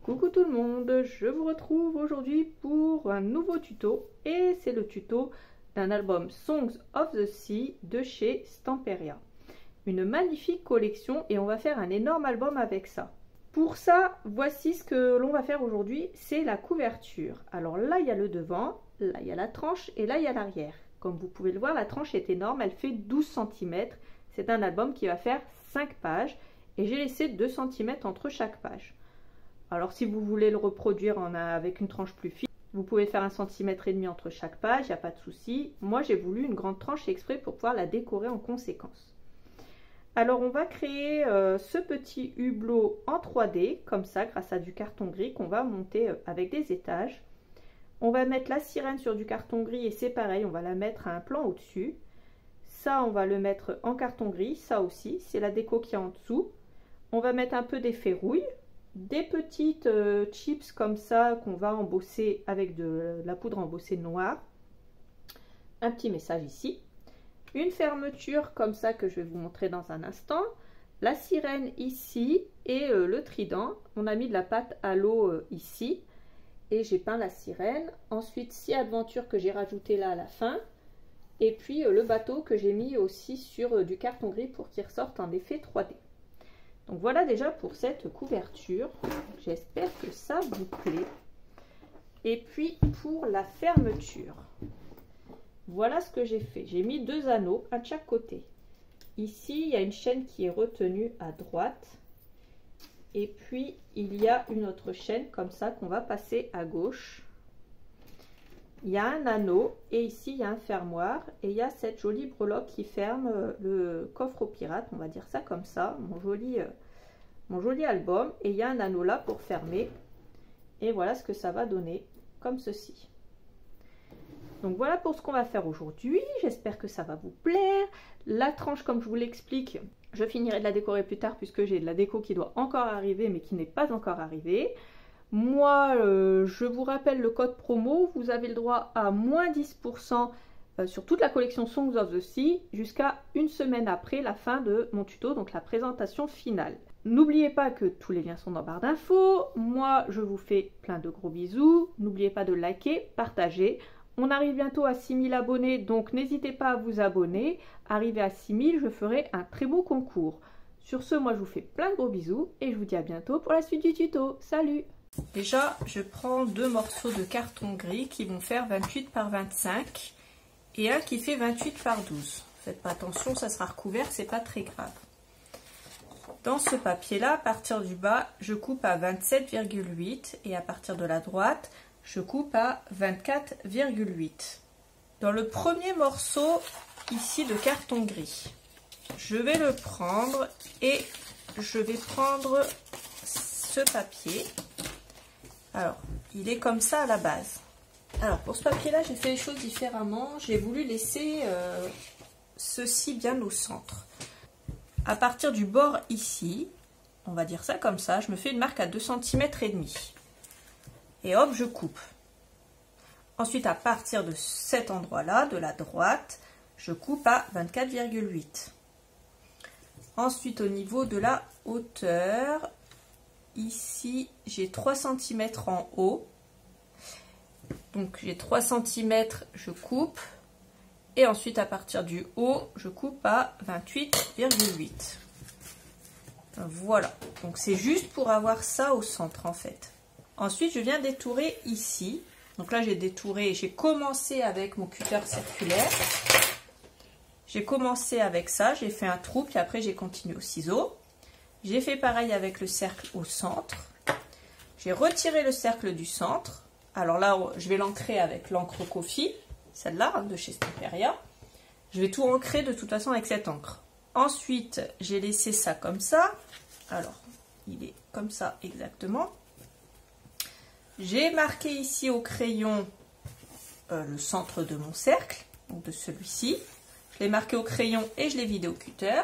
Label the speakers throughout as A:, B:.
A: Coucou tout le monde, je vous retrouve aujourd'hui pour un nouveau tuto et c'est le tuto d'un album Songs of the Sea de chez Stamperia. Une magnifique collection et on va faire un énorme album avec ça. Pour ça, voici ce que l'on va faire aujourd'hui, c'est la couverture. Alors là, il y a le devant, là, il y a la tranche et là, il y a l'arrière. Comme vous pouvez le voir, la tranche est énorme, elle fait 12 cm. C'est un album qui va faire 5 pages et j'ai laissé 2 cm entre chaque page. Alors si vous voulez le reproduire avec une tranche plus fine, vous pouvez faire 1,5 cm entre chaque page, il n'y a pas de souci. Moi j'ai voulu une grande tranche exprès pour pouvoir la décorer en conséquence. Alors on va créer ce petit hublot en 3D, comme ça, grâce à du carton gris qu'on va monter avec des étages. On va mettre la sirène sur du carton gris et c'est pareil, on va la mettre à un plan au-dessus. Ça on va le mettre en carton gris, ça aussi, c'est la déco qui est en dessous. On va mettre un peu d'effet rouille. Des petites chips comme ça qu'on va embosser avec de la poudre embossée noire. Un petit message ici. Une fermeture comme ça que je vais vous montrer dans un instant. La sirène ici et le trident. On a mis de la pâte à l'eau ici. Et j'ai peint la sirène. Ensuite, 6 aventures que j'ai rajouté là à la fin. Et puis le bateau que j'ai mis aussi sur du carton gris pour qu'il ressorte en effet 3D. Donc voilà déjà pour cette couverture, j'espère que ça vous plaît. Et puis pour la fermeture, voilà ce que j'ai fait. J'ai mis 2 anneaux à chaque côté. Ici, il y a une chaîne qui est retenue à droite. Et puis, il y a une autre chaîne comme ça qu'on va passer à gauche. Il y a un anneau et ici, il y a un fermoir. Et il y a cette jolie breloque qui ferme le coffre aux pirates, on va dire ça comme ça, mon joli album. Et il y a un anneau là pour fermer. Et voilà ce que ça va donner, comme ceci. Donc voilà pour ce qu'on va faire aujourd'hui. J'espère que ça va vous plaire. La tranche, comme je vous l'explique, je finirai de la décorer plus tard puisque j'ai de la déco qui doit encore arriver mais qui n'est pas encore arrivée. Moi, je vous rappelle le code promo, vous avez le droit à moins 10% sur toute la collection Songs of the Sea jusqu'à une semaine après la fin de mon tuto, donc la présentation finale. N'oubliez pas que tous les liens sont dans la barre d'infos. Moi, je vous fais plein de gros bisous. N'oubliez pas de liker, partager. On arrive bientôt à 6000 abonnés, donc n'hésitez pas à vous abonner. Arrivé à 6000, je ferai un très beau concours. Sur ce, moi, je vous fais plein de gros bisous et je vous dis à bientôt pour la suite du tuto. Salut! Déjà, je prends 2 morceaux de carton gris qui vont faire 28 par 25 et un qui fait 28 par 12. Faites pas attention, ça sera recouvert, c'est pas très grave. Dans ce papier-là, à partir du bas, je coupe à 27,8 et à partir de la droite, je coupe à 24,8. Dans le premier morceau ici de carton gris, je vais le prendre et je vais prendre ce papier. Alors, il est comme ça à la base. Alors, pour ce papier-là, j'ai fait les choses différemment. J'ai voulu laisser ceci bien au centre. À partir du bord ici, on va dire ça comme ça, je me fais une marque à 2,5 cm. Et hop, je coupe. Ensuite, à partir de cet endroit-là, de la droite, je coupe à 24,8. Ensuite, au niveau de la hauteur, ici, j'ai 3 cm en haut. Donc, j'ai 3 cm, je coupe. Et ensuite, à partir du haut, je coupe à 28,8. Voilà. Donc, c'est juste pour avoir ça au centre, en fait. Ensuite, je viens détourer ici. Donc là, j'ai détouré, j'ai commencé avec mon cutter circulaire. J'ai commencé avec ça, j'ai fait un trou, puis après, j'ai continué au ciseau. J'ai fait pareil avec le cercle au centre. J'ai retiré le cercle du centre. Alors là, je vais l'ancrer avec l'encre Kofi, celle-là, de chez Stamperia. Je vais tout ancrer de toute façon avec cette encre. Ensuite, j'ai laissé ça comme ça. Alors, il est comme ça exactement. J'ai marqué ici au crayon le centre de mon cercle, donc de celui-ci. Je l'ai marqué au crayon et je l'ai vidé au cutter.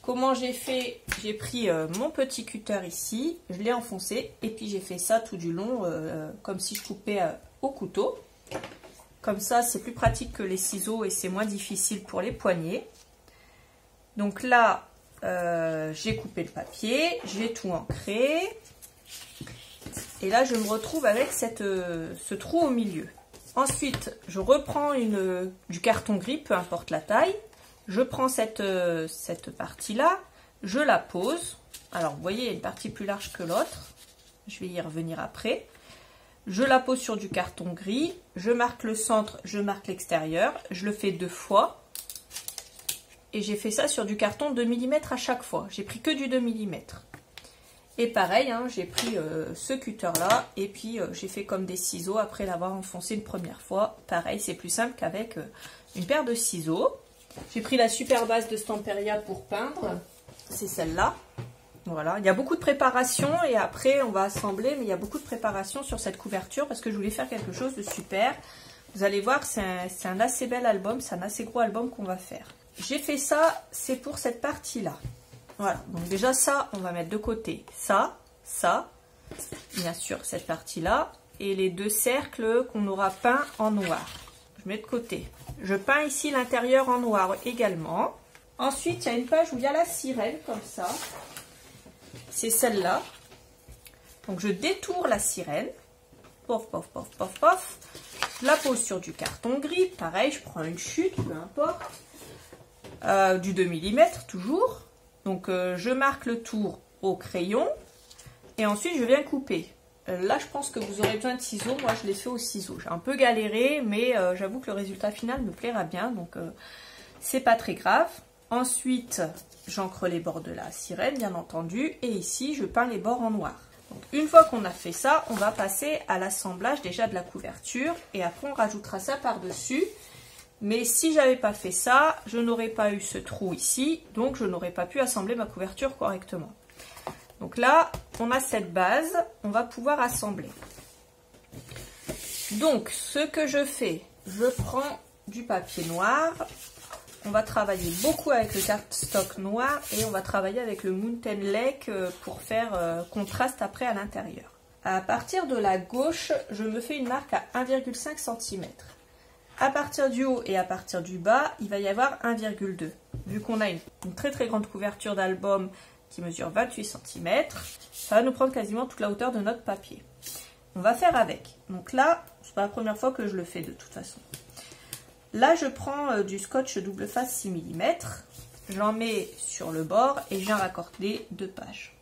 A: Comment j'ai fait? J'ai pris mon petit cutter ici, je l'ai enfoncé et puis j'ai fait ça tout du long comme si je coupais au couteau. Comme ça, c'est plus pratique que les ciseaux et c'est moins difficile pour les poignets. Donc là, j'ai coupé le papier, j'ai tout ancré. Et là, je me retrouve avec ce trou au milieu. Ensuite, je reprends du carton gris, peu importe la taille. Je prends cette partie-là, je la pose. Alors, vous voyez, il y a une partie plus large que l'autre. Je vais y revenir après. Je la pose sur du carton gris. Je marque le centre, je marque l'extérieur. Je le fais 2 fois. Et j'ai fait ça sur du carton 2 mm à chaque fois. J'ai pris que du 2 mm. Et pareil, hein, j'ai pris ce cutter-là. Et puis, j'ai fait comme des ciseaux après l'avoir enfoncé une première fois. Pareil, c'est plus simple qu'avec une paire de ciseaux. J'ai pris la super base de Stamperia pour peindre. C'est celle-là. Voilà, il y a beaucoup de préparation et après on va assembler, mais il y a beaucoup de préparation sur cette couverture parce que je voulais faire quelque chose de super. Vous allez voir, c'est un assez bel album, c'est un assez gros album qu'on va faire. J'ai fait ça, c'est pour cette partie-là. Voilà, donc déjà ça, on va mettre de côté. Ça, bien sûr cette partie-là, et les 2 cercles qu'on aura peints en noir. Je mets de côté. Je peins ici l'intérieur en noir également. Ensuite, il y a une page où il y a la sirène, comme ça. C'est celle-là. Donc, je détourne la sirène. Pof, pof, pof, pof, pof. Je la pose sur du carton gris. Pareil, je prends une chute, peu importe. Du 2 mm, toujours. Donc, je marque le tour au crayon. Et ensuite, je viens couper. Là, je pense que vous aurez besoin de ciseaux. Moi, je l'ai fait au ciseau. J'ai un peu galéré, mais j'avoue que le résultat final me plaira bien. Donc, c'est pas très grave. Ensuite, j'encre les bords de la sirène, bien entendu. Et ici, je peins les bords en noir. Donc, une fois qu'on a fait ça, on va passer à l'assemblage déjà de la couverture. Et après, on rajoutera ça par-dessus. Mais si j'avais pas fait ça, je n'aurais pas eu ce trou ici. Donc, je n'aurais pas pu assembler ma couverture correctement. Donc là, on a cette base. On va pouvoir assembler. Donc, ce que je fais, je prends du papier noir. On va travailler beaucoup avec le cardstock noir et on va travailler avec le Mountain Lake pour faire contraste après à l'intérieur. À partir de la gauche, je me fais une marque à 1,5 cm. À partir du haut et à partir du bas, il va y avoir 1,2. Vu qu'on a une très très grande couverture d'album qui mesure 28 cm, ça va nous prendre quasiment toute la hauteur de notre papier. On va faire avec. Donc là, c'est pas la première fois que je le fais de toute façon. Là, je prends du scotch double face 6 mm, j'en mets sur le bord et je viens raccorder 2 pages.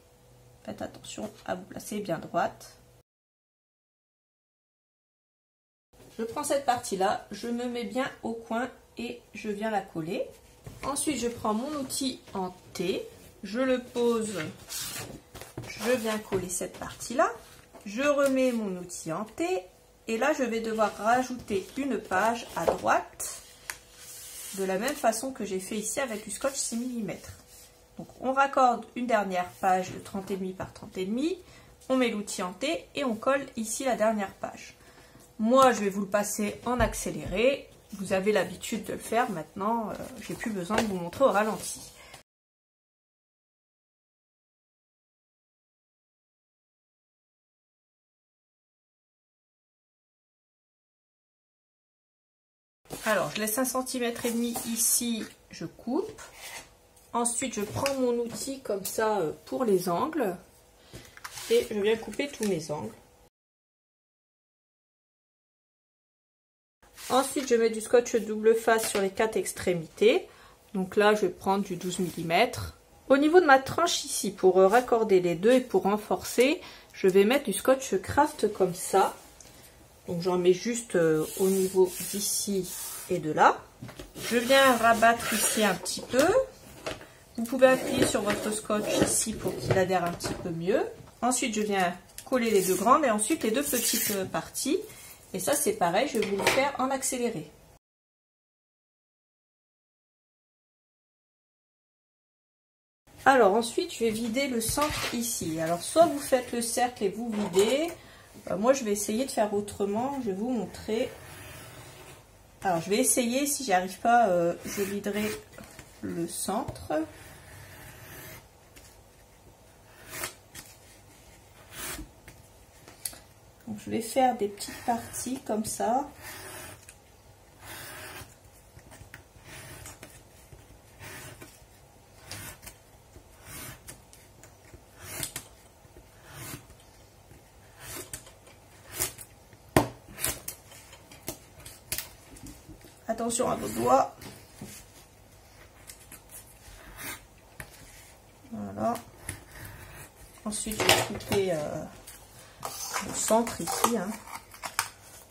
A: Faites attention à vous placer bien droite. Je prends cette partie-là, je me mets bien au coin et je viens la coller. Ensuite, je prends mon outil en T, je le pose, je viens coller cette partie-là. Je remets mon outil en T. Et là, je vais devoir rajouter une page à droite, de la même façon que j'ai fait ici avec du scotch 6 mm. Donc, on raccorde une dernière page de 30,5 par 30,5, on met l'outil en T et on colle ici la dernière page. Moi, je vais vous le passer en accéléré. Vous avez l'habitude de le faire maintenant, j'ai plus besoin de vous montrer au ralenti. Alors, je laisse 1,5 cm ici, je coupe. Ensuite, je prends mon outil comme ça pour les angles. Et je viens couper tous mes angles. Ensuite, je mets du scotch double face sur les 4 extrémités. Donc là, je vais prendre du 12 mm. Au niveau de ma tranche ici, pour raccorder les deux et pour renforcer, je vais mettre du scotch craft comme ça. Donc j'en mets juste au niveau d'ici et de là. Je viens rabattre ici un petit peu. Vous pouvez appuyer sur votre scotch ici pour qu'il adhère un petit peu mieux. Ensuite, je viens coller les 2 grandes et ensuite les 2 petites parties. Et ça, c'est pareil, je vais vous le faire en accéléré. Alors ensuite, je vais vider le centre ici. Alors soit vous faites le cercle et vous videz. Moi, je vais essayer de faire autrement. Je vais vous montrer. Alors, je vais essayer. Si j'y arrive pas, je viderai le centre. Donc, je vais faire des petites parties comme ça. attention à vos doigts. Voilà. Ensuite, je vais couper le centre ici, hein,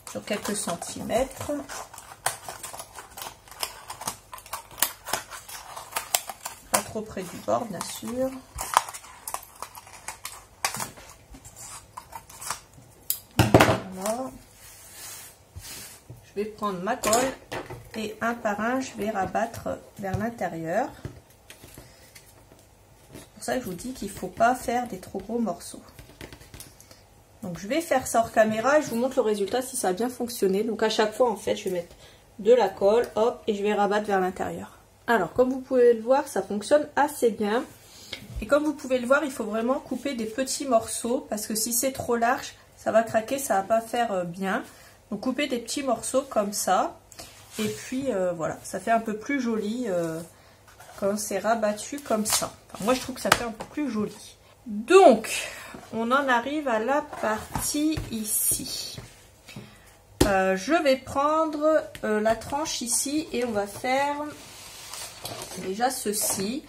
A: sur quelques centimètres. Pas trop près du bord, bien sûr. Voilà. Je vais prendre ma colle et un par un, je vais rabattre vers l'intérieur. C'est pour ça que je vous dis qu'il ne faut pas faire des trop gros morceaux. Donc je vais faire ça hors caméra et je vous montre le résultat si ça a bien fonctionné. Donc à chaque fois en fait je vais mettre de la colle, hop, et je vais rabattre vers l'intérieur. Alors comme vous pouvez le voir, ça fonctionne assez bien. Et comme vous pouvez le voir, il faut vraiment couper des petits morceaux parce que si c'est trop large, ça va craquer, ça va pas faire bien. Donc coupez des petits morceaux comme ça. Et puis voilà, ça fait un peu plus joli quand c'est rabattu comme ça. Enfin, moi je trouve que ça fait un peu plus joli. Donc on en arrive à la partie ici. Je vais prendre la tranche ici et on va faire déjà ceci.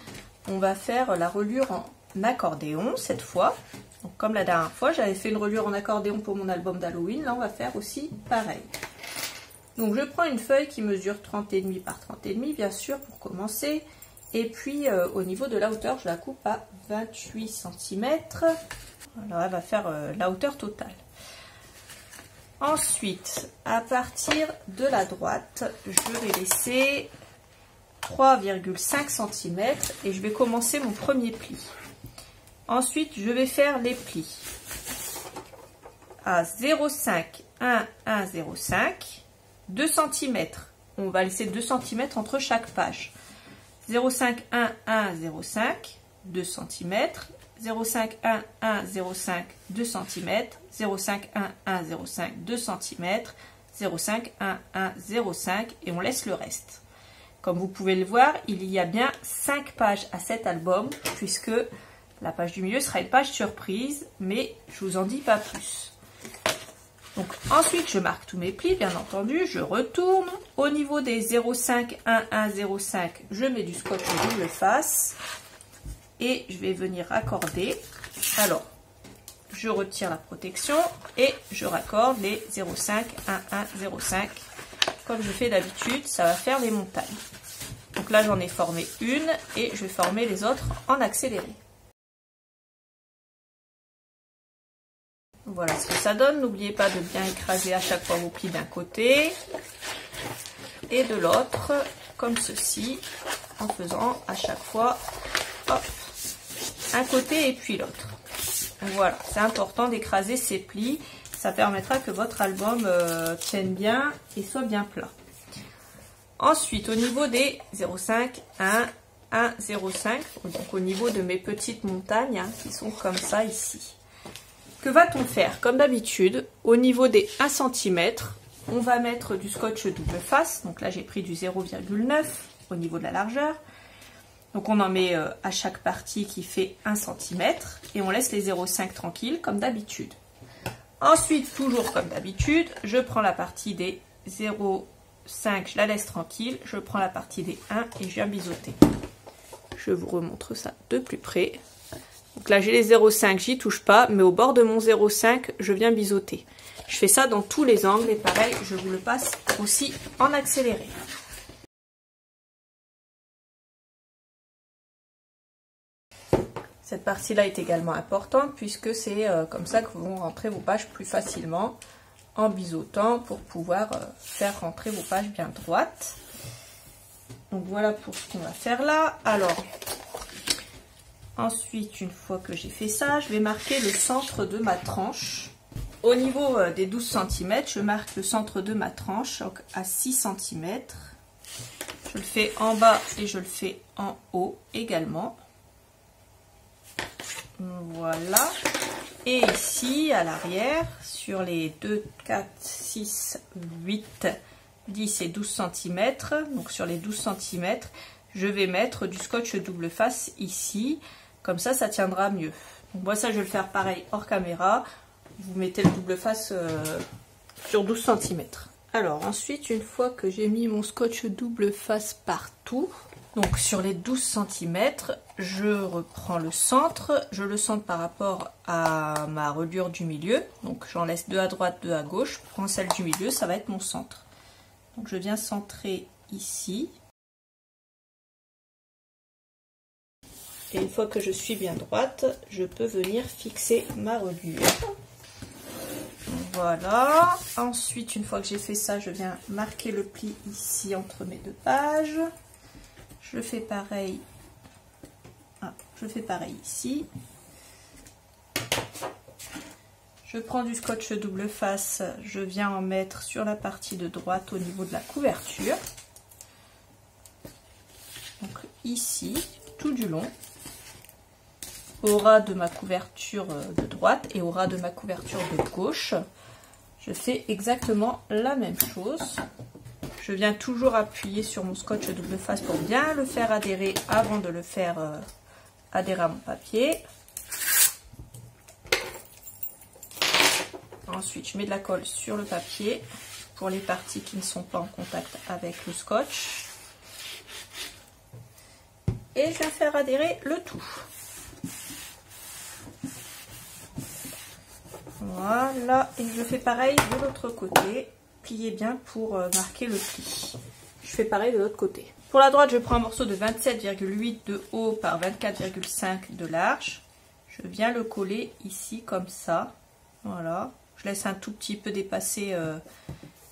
A: On va faire la reliure en accordéon cette fois. Donc, comme la dernière fois, j'avais fait une reliure en accordéon pour mon album d'Halloween. Là, on va faire aussi pareil. Donc, je prends une feuille qui mesure 30,5 par 30,5, bien sûr, pour commencer. Et puis, au niveau de la hauteur, je la coupe à 28 cm. Alors, elle va faire la hauteur totale. Ensuite, à partir de la droite, je vais laisser 3,5 cm et je vais commencer mon premier pli. Ensuite, je vais faire les plis à 0,5, 1, 1, 0,5, 2 cm. On va laisser 2 cm entre chaque page. 0,5, 1, 1, 0,5, 2 cm. 0,5, 1, 1, 0,5, 2 cm. 0,5, 1, 1, 0,5, 2 cm. 0,5, 1, 1, 0,5 et on laisse le reste. Comme vous pouvez le voir, il y a bien 5 pages à cet album, puisque la page du milieu sera une page surprise, mais je vous en dis pas plus. Donc ensuite, je marque tous mes plis, bien entendu, je retourne. Au niveau des 0,5, 1, 1, 0,5, je mets du scotch double face et je vais venir raccorder. Alors, je retire la protection et je raccorde les 0,5, 1, 1, 0,5. Comme je fais d'habitude, ça va faire les montagnes. Donc là, j'en ai formé une et je vais former les autres en accéléré. Voilà ce que ça donne. N'oubliez pas de bien écraser à chaque fois vos plis d'un côté et de l'autre, comme ceci, en faisant à chaque fois hop, un côté et puis l'autre. Voilà, c'est important d'écraser ces plis. Ça permettra que votre album tienne bien et soit bien plat. Ensuite, au niveau des 0,5, 1, 1, 0,5, donc au niveau de mes petites montagnes hein, qui sont comme ça ici. Que va-t-on faire? Comme d'habitude, au niveau des 1 cm, on va mettre du scotch double face. Donc là, j'ai pris du 0,9 au niveau de la largeur. Donc on en met à chaque partie qui fait 1 cm et on laisse les 0,5 tranquilles comme d'habitude. Ensuite, toujours comme d'habitude, je prends la partie des 0,5, je la laisse tranquille. Je prends la partie des 1 et je viens biseauter. Je vous remontre ça de plus près. Donc là, j'ai les 0,5, j'y touche pas, mais au bord de mon 0,5, je viens biseauter. Je fais ça dans tous les angles et pareil, je vous le passe aussi en accéléré. Cette partie-là est également importante puisque c'est comme ça que vont rentrer vos pages plus facilement en biseautant pour pouvoir faire rentrer vos pages bien droites. Donc voilà pour ce qu'on va faire là. Alors, ensuite, une fois que j'ai fait ça, je vais marquer le centre de ma tranche. Au niveau des 12 cm, je marque le centre de ma tranche donc à 6 cm. Je le fais en bas et je le fais en haut également. Voilà. Et ici, à l'arrière, sur les 2, 4, 6, 8, 10 et 12 cm, donc sur les 12 cm, je vais mettre du scotch double face ici. Comme ça, ça tiendra mieux. Donc moi, ça, je vais le faire pareil hors caméra. Vous mettez le double face sur 12 cm. Alors ensuite, une fois que j'ai mis mon scotch double face partout, donc sur les 12 cm, je reprends le centre. Je le centre par rapport à ma reliure du milieu. Donc j'en laisse 2 à droite, 2 à gauche. Je prends celle du milieu, ça va être mon centre. Donc je viens centrer ici. Et une fois que je suis bien droite, je peux venir fixer ma reliure. Voilà. Ensuite, une fois que j'ai fait ça, je viens marquer le pli ici entre mes 2 pages. Je fais pareil. Je fais pareil ici. Je prends du scotch double face, je viens en mettre sur la partie de droite au niveau de la couverture. Donc ici, tout du long, au ras de ma couverture de droite et au ras de ma couverture de gauche. Je fais exactement la même chose. Je viens toujours appuyer sur mon scotch double face pour bien le faire adhérer avant de le faire adhérer à mon papier. Ensuite, je mets de la colle sur le papier pour les parties qui ne sont pas en contact avec le scotch. Et je viens faire adhérer le tout. Voilà, et je fais pareil de l'autre côté. Pliez bien pour marquer le pli. Je fais pareil de l'autre côté. Pour la droite, je prends un morceau de 27,8 de haut par 24,5 de large. Je viens le coller ici comme ça. Voilà. Je laisse un tout petit peu dépasser.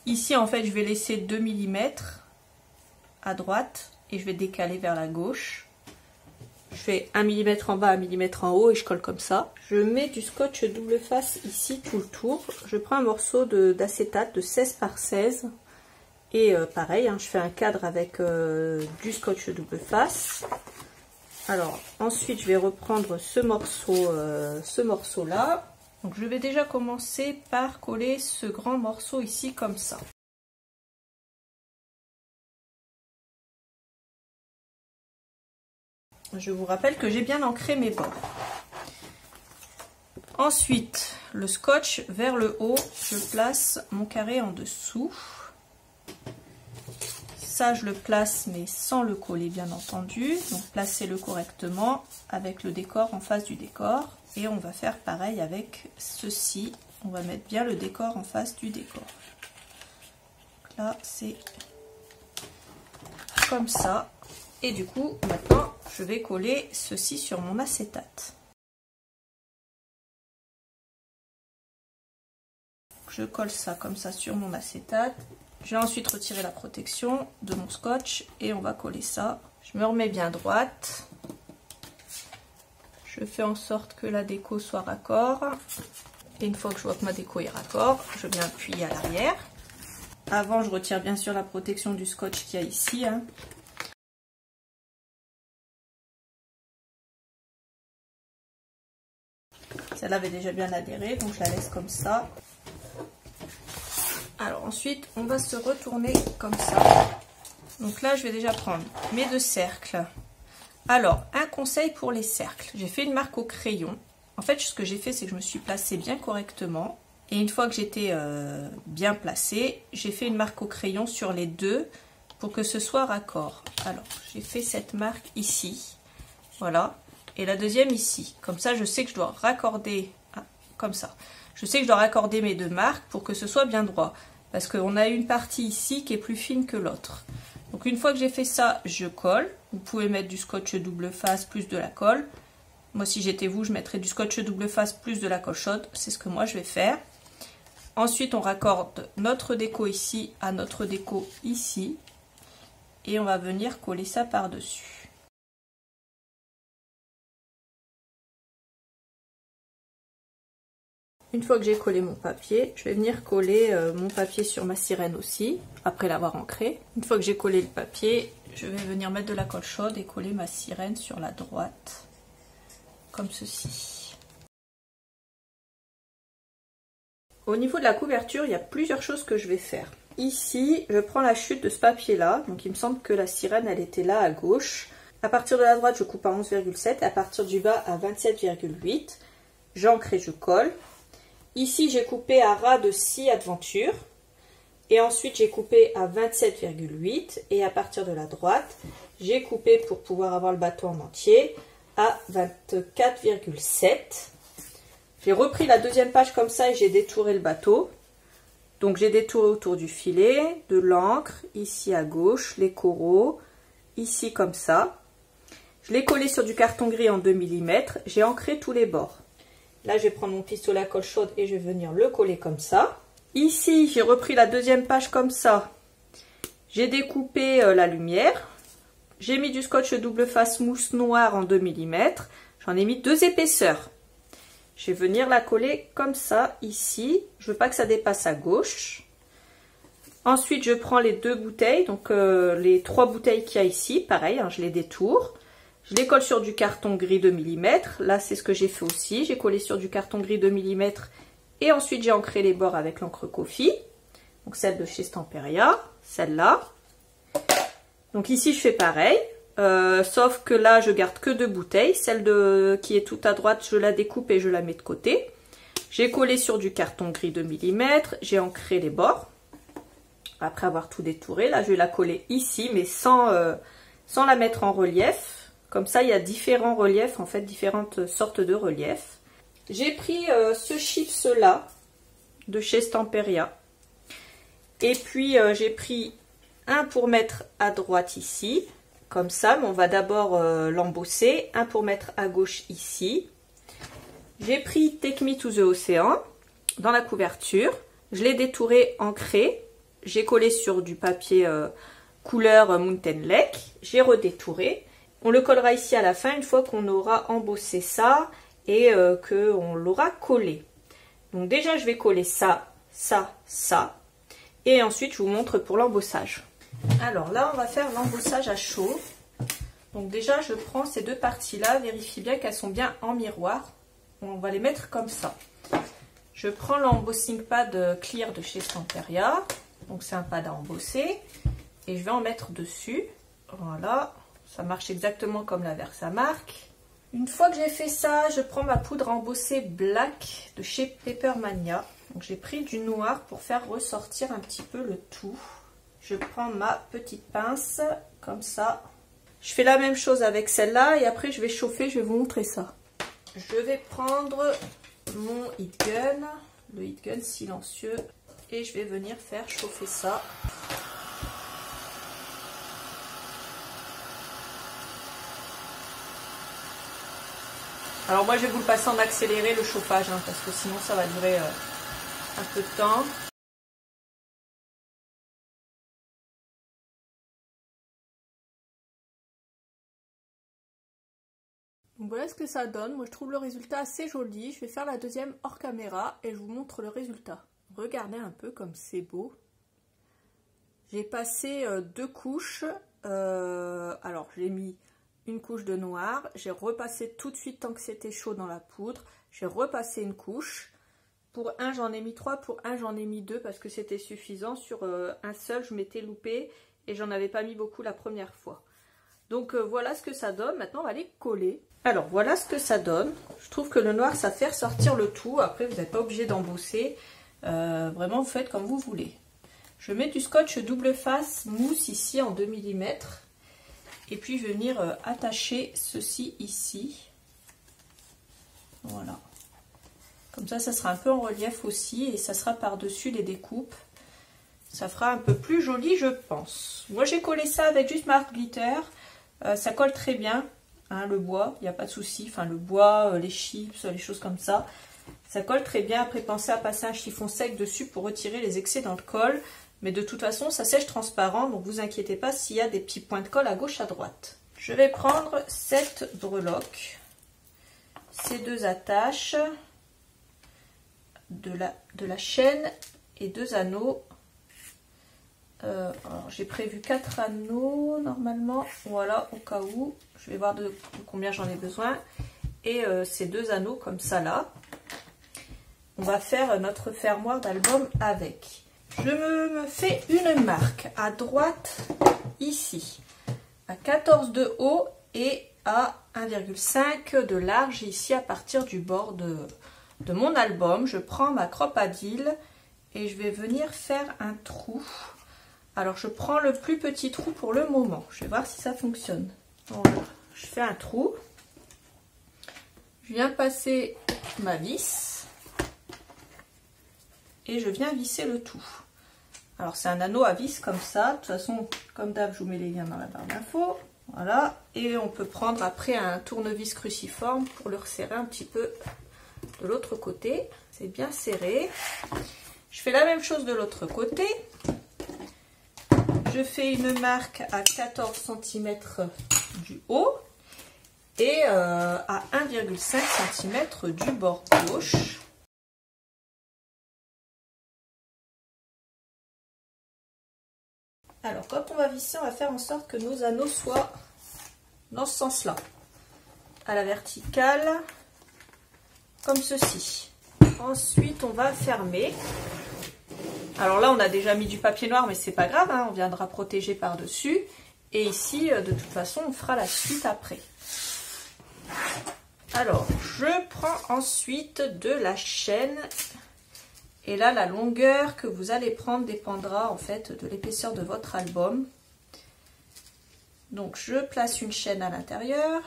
A: Ici, en fait, je vais laisser 2 mm à droite et je vais décaler vers la gauche. Je fais 1 mm en bas, 1 mm en haut et je colle comme ça. Je mets du scotch double face ici tout le tour. Je prends un morceau d'acétate de 16 par 16 et pareil, hein, je fais un cadre avec du scotch double face. Alors ensuite, je vais reprendre ce morceau là. Donc je vais déjà commencer par coller ce grand morceau ici comme ça. Je vous rappelle que j'ai bien ancré mes bords. Ensuite, le scotch vers le haut, je place mon carré en dessous. Ça, je le place, mais sans le coller, bien entendu. Donc, placez-le correctement avec le décor en face du décor. Et on va faire pareil avec ceci. On va mettre bien le décor en face du décor. Donc là, c'est comme ça. Et du coup, maintenant, je vais coller ceci sur mon acétate. Je colle ça comme ça sur mon acétate. Je vais ensuite retirer la protection de mon scotch et on va coller ça. Je me remets bien droite. Je fais en sorte que la déco soit raccord. Et une fois que je vois que ma déco est raccord, je viens appuyer à l'arrière. Avant, je retire bien sûr la protection du scotch qu'il y a ici. Hein. Celle-là avait déjà bien adhéré, donc je la laisse comme ça. Alors ensuite, on va se retourner comme ça. Donc là, je vais déjà prendre mes 2 cercles. Alors, un conseil pour les cercles. J'ai fait une marque au crayon. En fait, ce que j'ai fait, c'est que je me suis placée bien correctement. Et une fois que j'étais bien placée, j'ai fait une marque au crayon sur les 2 pour que ce soit raccord. Alors, j'ai fait cette marque ici. Voilà. Et la deuxième ici. Comme ça, je sais que je dois raccorder. Comme ça. Je sais que je dois raccorder mes 2 marques pour que ce soit bien droit. Parce qu'on a une partie ici qui est plus fine que l'autre. Donc une fois que j'ai fait ça, je colle. Vous pouvez mettre du scotch double face plus de la colle. Moi, si j'étais vous, je mettrais du scotch double face plus de la colle chaude. C'est ce que moi, je vais faire. Ensuite, on raccorde notre déco ici à notre déco ici. Et on va venir coller ça par-dessus. Une fois que j'ai collé mon papier, je vais venir coller mon papier sur ma sirène aussi, après l'avoir ancré. Une fois que j'ai collé le papier, je vais venir mettre de la colle chaude et coller ma sirène sur la droite, comme ceci. Au niveau de la couverture, il y a plusieurs choses que je vais faire. Ici, je prends la chute de ce papier-là, donc il me semble que la sirène, elle était là à gauche. À partir de la droite, je coupe à 11,7, à partir du bas à 27,8. J'ancre et je colle. Ici, j'ai coupé à ras de scie Adventure. Et ensuite, j'ai coupé à 27,8 et à partir de la droite, j'ai coupé pour pouvoir avoir le bateau en entier à 24,7. J'ai repris la deuxième page comme ça et j'ai détouré le bateau. Donc j'ai détouré autour du filet, de l'encre, ici à gauche, les coraux, ici comme ça. Je l'ai collé sur du carton gris en 2 mm, j'ai ancré tous les bords. Là, je vais prendre mon pistolet à colle chaude et je vais venir le coller comme ça. Ici, j'ai repris la deuxième page comme ça. J'ai découpé la lumière. J'ai mis du scotch double face mousse noir en 2 mm. J'en ai mis 2 épaisseurs. Je vais venir la coller comme ça, ici. Je veux pas que ça dépasse à gauche. Ensuite, je prends les 2 bouteilles, donc les 3 bouteilles qu'il y a ici. Pareil, hein, je les détourne. Je les colle sur du carton gris 2 mm. Là, c'est ce que j'ai fait aussi. J'ai collé sur du carton gris 2 mm. Et ensuite, j'ai ancré les bords avec l'encre Coffee. Donc, celle de chez Stamperia. Celle-là. Donc, ici, je fais pareil. Sauf que là, je garde que 2 bouteilles. Celle qui est tout à droite, je la découpe et je la mets de côté. J'ai collé sur du carton gris 2 mm. J'ai ancré les bords. Après avoir tout détouré, là, je vais la coller ici, mais sans la mettre en relief. Comme ça, il y a différents reliefs, en fait, différentes sortes de reliefs. J'ai pris ce chips-là, de chez Stamperia. Et puis, j'ai pris un pour mettre à droite ici, comme ça, mais on va d'abord l'embosser. Un pour mettre à gauche ici. J'ai pris Take Me to the Ocean dans la couverture. Je l'ai détouré, ancré. J'ai collé sur du papier couleur Mountain Lake. J'ai redétouré. On le collera ici à la fin, une fois qu'on aura embossé ça et qu'on l'aura collé. Donc déjà, je vais coller ça, ça, ça. Et ensuite, je vous montre pour l'embossage. Alors là, on va faire l'embossage à chaud. Donc déjà, je prends ces 2 parties-là. Vérifie bien qu'elles sont bien en miroir. On va les mettre comme ça. Je prends l'embossing pad clear de chez Stamperia. Donc c'est un pad à embosser. Et je vais en mettre dessus. Voilà. Ça marche exactement comme la Versamark. Une fois que j'ai fait ça, je prends ma poudre à embosser Black de chez Papermania. Donc j'ai pris du noir pour faire ressortir un petit peu le tout. Je prends ma petite pince comme ça. Je fais la même chose avec celle-là et après je vais chauffer, je vais vous montrer ça. Je vais prendre mon heat gun, le heat gun silencieux, et je vais venir faire chauffer ça. Alors moi je vais vous le passer en accéléré le chauffage, hein, parce que sinon ça va durer un peu de temps. Donc voilà ce que ça donne. Moi je trouve le résultat assez joli. Je vais faire la deuxième hors caméra et je vous montre le résultat. Regardez un peu comme c'est beau. J'ai passé 2 couches. Alors j'ai mis une couche de noir. J'ai repassé tout de suite tant que c'était chaud dans la poudre. J'ai repassé une couche. Pour un j'en ai mis 3, pour un j'en ai mis 2 parce que c'était suffisant. Sur un seul je m'étais loupée et j'en avais pas mis beaucoup la première fois. Donc voilà ce que ça donne. Maintenant on va les coller. Alors voilà ce que ça donne. Je trouve que le noir ça fait ressortir le tout. Après vous n'êtes pas obligé d'embosser. Vraiment vous faites comme vous voulez. Je mets du scotch double face mousse ici en 2 mm. Et puis je vais venir attacher ceci ici. Voilà. Comme ça sera un peu en relief aussi. Et ça sera par-dessus les découpes. Ça fera un peu plus joli je pense. Moi j'ai collé ça avec juste ma glitter. Ça colle très bien. Hein, le bois, il n'y a pas de souci. Enfin le bois, les chips, les choses comme ça. Ça colle très bien. Après pensez à passer un chiffon sec dessus pour retirer les excès dans le colle. Mais de toute façon, ça sèche transparent, donc vous inquiétez pas s'il y a des petits points de colle à gauche, à droite. Je vais prendre cette breloque, ces 2 attaches, de la chaîne et 2 anneaux. J'ai prévu 4 anneaux normalement, voilà, au cas où. Je vais voir de combien j'en ai besoin. Et ces 2 anneaux comme ça là. On va faire notre fermoir d'album avec. Je me fais une marque à droite ici, à 14 de haut et à 1,5 de large ici à partir du bord de mon album. Je prends ma cropadille et je vais venir faire un trou. Alors je prends le plus petit trou pour le moment, je vais voir si ça fonctionne. Voilà. Je fais un trou, je viens passer ma vis et je viens visser le tout. Alors c'est un anneau à vis comme ça, de toute façon comme d'hab je vous mets les liens dans la barre d'infos. Voilà, et on peut prendre après un tournevis cruciforme pour le resserrer un petit peu de l'autre côté. C'est bien serré. Je fais la même chose de l'autre côté. Je fais une marque à 14 cm du haut et à 1,5 cm du bord gauche. Alors quand on va visser, on va faire en sorte que nos anneaux soient dans ce sens-là, à la verticale, comme ceci. Ensuite on va fermer. Alors là on a déjà mis du papier noir, mais c'est pas grave, hein, on viendra protéger par dessus. Et ici de toute façon on fera la suite après. Alors je prends ensuite de la chaîne. Et là, la longueur que vous allez prendre dépendra en fait de l'épaisseur de votre album. Donc je place une chaîne à l'intérieur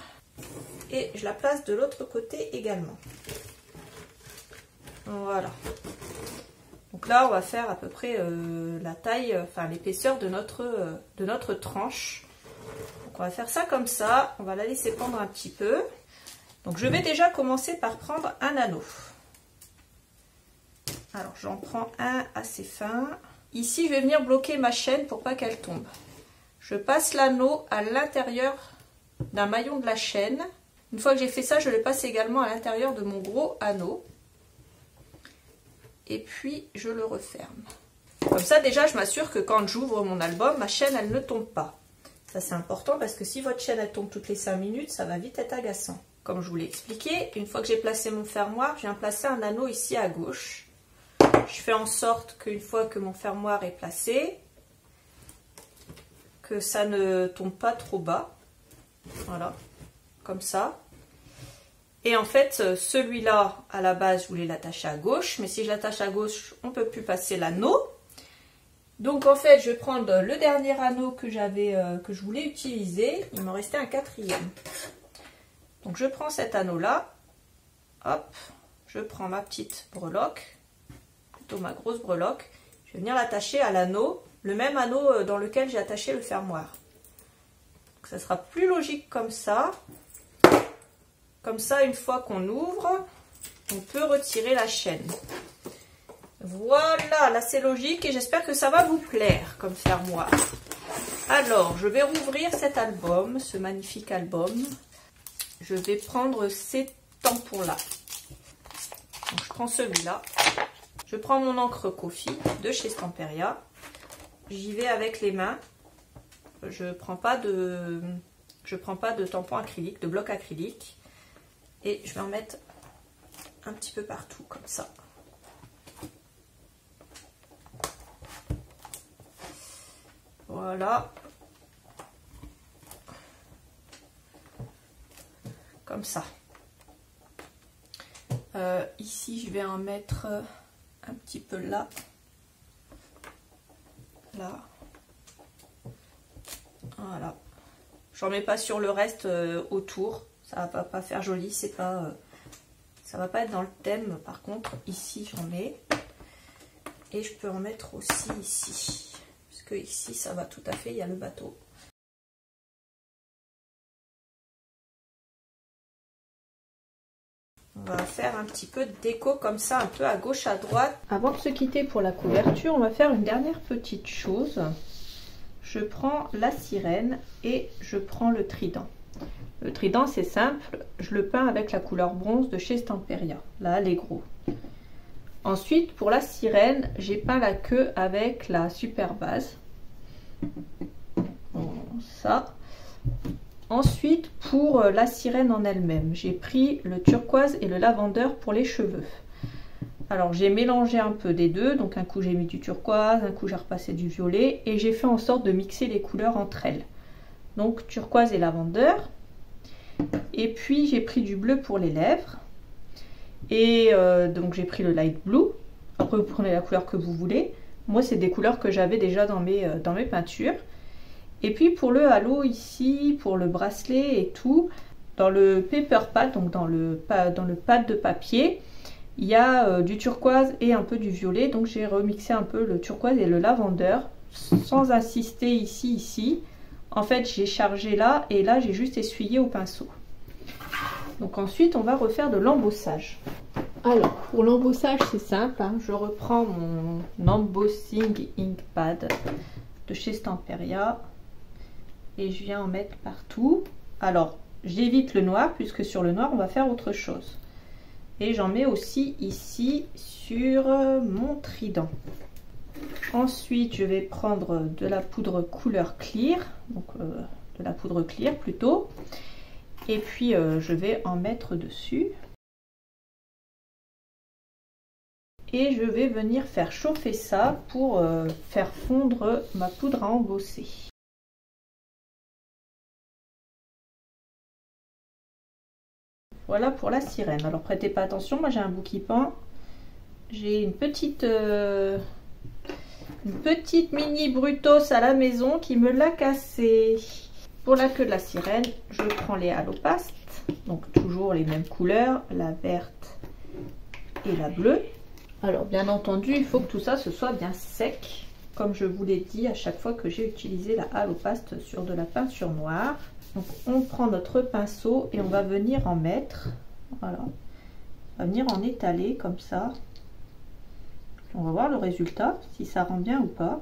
A: et je la place de l'autre côté également. Voilà. Donc là, on va faire à peu près la taille, enfin l'épaisseur de notre tranche. Donc on va faire ça comme ça. On va la laisser pendre un petit peu. Donc je vais déjà commencer par prendre un anneau. Alors j'en prends un assez fin. Ici je vais venir bloquer ma chaîne pour pas qu'elle tombe. Je passe l'anneau à l'intérieur d'un maillon de la chaîne. Une fois que j'ai fait ça, je le passe également à l'intérieur de mon gros anneau. Et puis je le referme. Comme ça déjà je m'assure que quand j'ouvre mon album, ma chaîne elle ne tombe pas. Ça c'est important parce que si votre chaîne elle tombe toutes les 5 minutes, ça va vite être agaçant. Comme je vous l'ai expliqué, une fois que j'ai placé mon fermoir, je viens placer un anneau ici à gauche. Je fais en sorte qu'une fois que mon fermoir est placé, que ça ne tombe pas trop bas. Voilà, comme ça. Et en fait, celui-là, à la base, je voulais l'attacher à gauche. Mais si je l'attache à gauche, on ne peut plus passer l'anneau. Donc en fait, je vais prendre le dernier anneau que je voulais utiliser. Il me restait un quatrième. Donc je prends cet anneau-là. Hop, je prends ma petite breloque. Ma grosse breloque, je vais venir l'attacher à l'anneau, le même anneau dans lequel j'ai attaché le fermoir. Donc, ça sera plus logique comme ça. Comme ça, une fois qu'on ouvre, on peut retirer la chaîne. Voilà, là c'est logique et j'espère que ça va vous plaire comme fermoir. Alors, je vais rouvrir cet album, ce magnifique album. Je vais prendre ces tampons-là. Donc, je prends celui-là. Je prends mon encre Coffee de chez Stamperia. J'y vais avec les mains. Je prends pas de tampon acrylique, de bloc acrylique. Et je vais en mettre un petit peu partout, comme ça. Voilà. Comme ça. Ici, je vais en mettre un petit peu là. Là. Voilà. J'en mets pas sur le reste autour. Ça va pas faire joli. C'est pas... ça va pas être dans le thème. Par contre, ici, j'en mets. Et je peux en mettre aussi ici. Parce que ici, ça va tout à fait. Il y a le bateau. On va faire un petit peu de déco comme ça, un peu à gauche, à droite. Avant de se quitter pour la couverture, on va faire une dernière petite chose. Je prends la sirène et je prends le trident. Le trident, c'est simple. Je le peins avec la couleur bronze de chez Stamperia. Là, les gros. Ensuite, pour la sirène, j'ai peint la queue avec la super base. Bon, ça. Ensuite, pour la sirène en elle-même, j'ai pris le turquoise et le lavandeur pour les cheveux. Alors, j'ai mélangé un peu des deux. Donc, un coup, j'ai mis du turquoise, un coup, j'ai repassé du violet. Et j'ai fait en sorte de mixer les couleurs entre elles. Donc, turquoise et lavandeur. Et puis, j'ai pris du bleu pour les lèvres. Et donc, j'ai pris le light blue. Après vous prenez la couleur que vous voulez. Moi c'est des couleurs que j'avais déjà dans mes peintures. Et puis pour le halo ici, pour le bracelet et tout, dans le paper pad, donc dans le pad de papier, il y a du turquoise et un peu du violet. Donc j'ai remixé un peu le turquoise et le lavandeur sans insister ici. En fait j'ai chargé là et là j'ai juste essuyé au pinceau. Donc ensuite on va refaire de l'embossage. Alors pour l'embossage c'est simple, hein. Je reprends mon Embossing Ink Pad de chez Stamperia et je viens en mettre partout. Alors j'évite le noir puisque sur le noir on va faire autre chose. Et j'en mets aussi ici sur mon trident. Ensuite je vais prendre de la poudre couleur clear, donc de la poudre clear plutôt. Et puis je vais en mettre dessus. Et je vais venir faire chauffer ça pour faire fondre ma poudre à embosser. Voilà pour la sirène. Alors prêtez pas attention, moi j'ai un bout qui pend. J'ai une petite mini Brutos à la maison qui me l'a cassé. Pour la queue de la sirène, je prends les Halopastes, donc toujours les mêmes couleurs, la verte et la bleue. Alors bien entendu, il faut que tout ça se soit bien sec, comme je vous l'ai dit à chaque fois que j'ai utilisé la Halopaste sur de la peinture noire. Donc on prend notre pinceau et on va venir en mettre, voilà, on va venir en étaler comme ça. On va voir le résultat, si ça rend bien ou pas.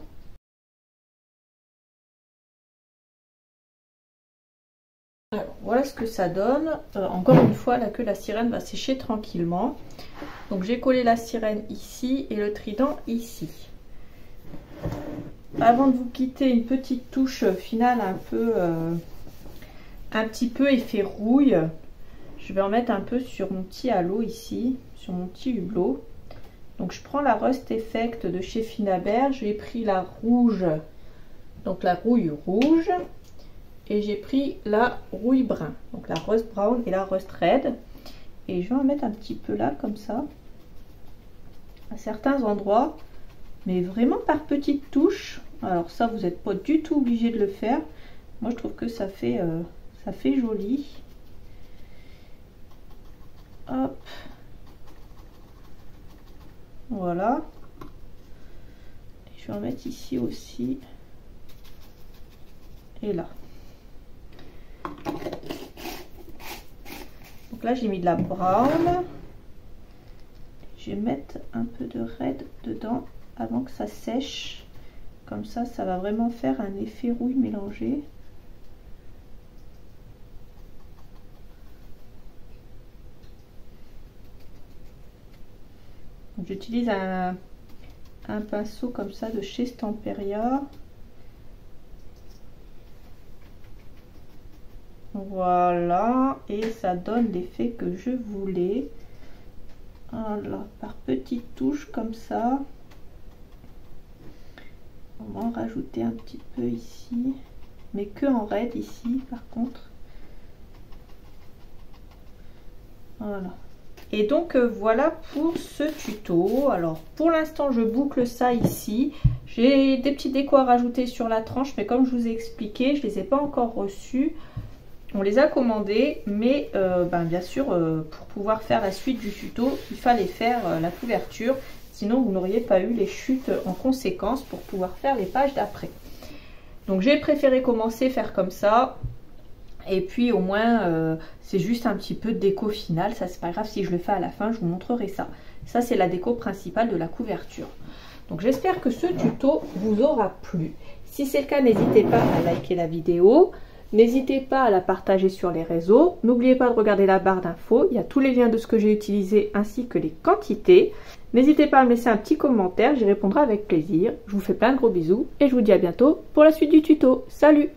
A: Alors, voilà ce que ça donne. Encore une fois, la queue de la sirène va sécher tranquillement. Donc j'ai collé la sirène ici et le trident ici. Avant de vous quitter, une petite touche finale un petit peu effet rouille. Je vais en mettre un peu sur mon petit halo ici, sur mon petit hublot. Donc je prends la Rust Effect de chez Finaber, j'ai pris la rouge, donc la rouille rouge, et j'ai pris la rouille brun, donc la Rust Brown et la Rust Red. Et je vais en mettre un petit peu là, comme ça, à certains endroits, mais vraiment par petites touches. Alors ça, vous n'êtes pas du tout obligé de le faire. Moi, je trouve que ça fait joli. Hop. Voilà. Et je vais en mettre ici aussi. Et là. Donc là, j'ai mis de la brown. Je vais mettre un peu de red dedans avant que ça sèche. Comme ça, ça va vraiment faire un effet rouille mélangé. J'utilise un pinceau comme ça de chez Stamperia. Voilà, et ça donne l'effet que je voulais. Voilà, par petites touches comme ça. On va en rajouter un petit peu ici, mais que en raid ici par contre. Voilà. Et donc voilà pour ce tuto. Alors pour l'instant je boucle ça ici. J'ai des petits décos à rajouter sur la tranche, mais comme je vous ai expliqué, je les ai pas encore reçus. On les a commandés, mais bien sûr pour pouvoir faire la suite du tuto, il fallait faire la couverture. Sinon vous n'auriez pas eu les chutes en conséquence pour pouvoir faire les pages d'après. Donc j'ai préféré commencer faire comme ça. Et puis au moins c'est juste un petit peu de déco finale. Ça c'est pas grave, si je le fais à la fin je vous montrerai ça. Ça c'est la déco principale de la couverture. Donc j'espère que ce tuto vous aura plu. Si c'est le cas, n'hésitez pas à liker la vidéo. N'hésitez pas à la partager sur les réseaux. N'oubliez pas de regarder la barre d'infos. Il y a tous les liens de ce que j'ai utilisé ainsi que les quantités. N'hésitez pas à me laisser un petit commentaire, j'y répondrai avec plaisir. Je vous fais plein de gros bisous et je vous dis à bientôt pour la suite du tuto. Salut!